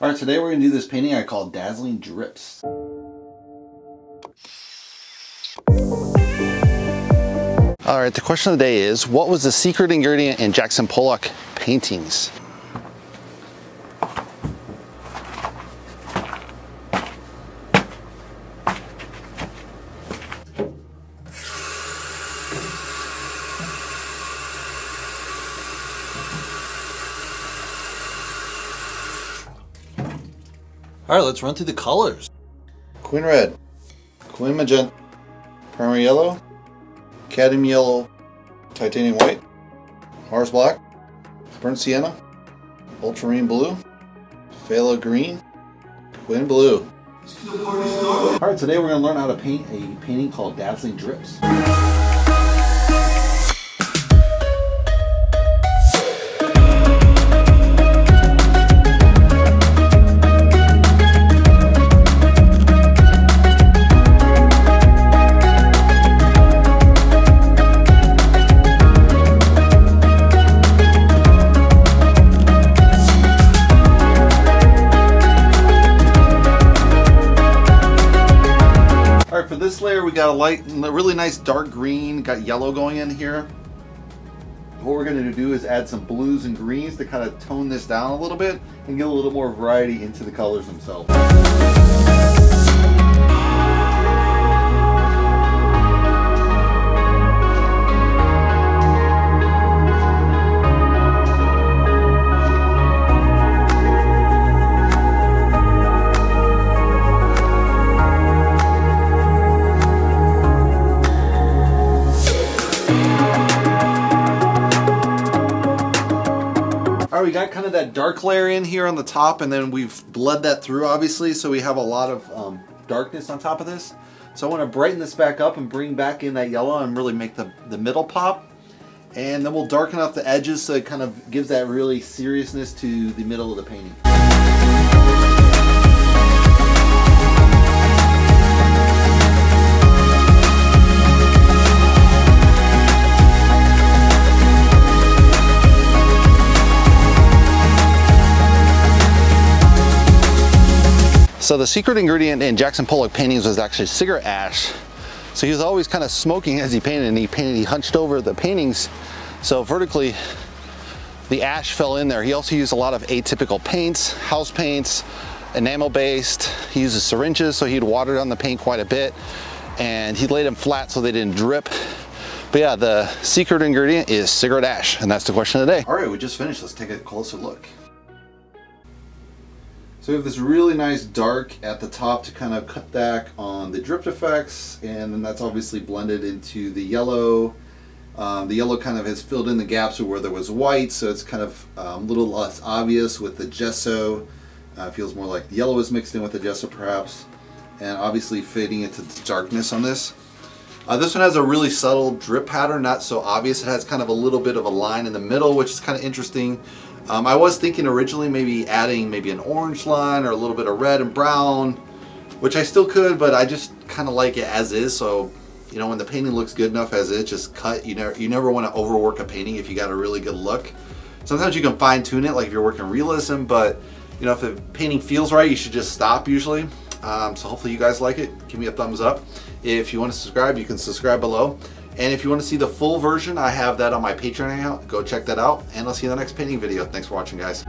All right, today we're gonna do this painting I call Dazzling Drips. All right, the question of the day is, what was the secret ingredient in Jackson Pollock paintings? All right, let's run through the colors. Queen red, queen magenta, primary yellow, cadmium yellow, titanium white, Mars black, burnt sienna, ultramarine blue, phthalo green, queen blue. All right, today we're going to learn how to paint a painting called Dazzling Drips. For this layer, we got a really nice dark green, got yellow going in here. What we're going to do is add some blues and greens to kind of tone this down a little bit and get a little more variety into the colors themselves. All right, we got kind of that dark layer in here on the top, and then we've bled that through, obviously, so we have a lot of darkness on top of this. So I want to brighten this back up and bring back in that yellow and really make the middle pop. And then we'll darken up the edges so it kind of gives that really seriousness to the middle of the painting. So the secret ingredient in Jackson Pollock paintings was actually cigarette ash. So he was always kind of smoking as he painted, and he hunched over the paintings. So vertically, the ash fell in there. He also used a lot of atypical paints, house paints, enamel based. He uses syringes, so he'd water down the paint quite a bit, and he laid them flat so they didn't drip. But yeah, the secret ingredient is cigarette ash, and that's the question of the day. All right, we just finished. Let's take a closer look. So we have this really nice dark at the top to kind of cut back on the drip effects, and then that's obviously blended into the yellow. The yellow kind of has filled in the gaps where there was white, so it's kind of a little less obvious with the gesso. Feels more like the yellow is mixed in with the gesso perhaps, and obviously fading into the darkness on this. This one has a really subtle drip pattern, not so obvious. It has kind of a little bit of a line in the middle, which is kind of interesting. I was thinking originally maybe adding maybe an orange line or a little bit of red and brown, which I still could, but I just kind of like it as is. So, you know, when the painting looks good enough as is, just cut. You never want to overwork a painting if you got a really good look. Sometimes you can fine tune it, like if you're working realism, but you know, if the painting feels right, you should just stop usually. So hopefully you guys like it. Give me a thumbs up. If you want to subscribe, you can subscribe below. And if you want to see the full version, I have that on my Patreon account. Go check that out, and I'll see you in the next painting video. Thanks for watching, guys.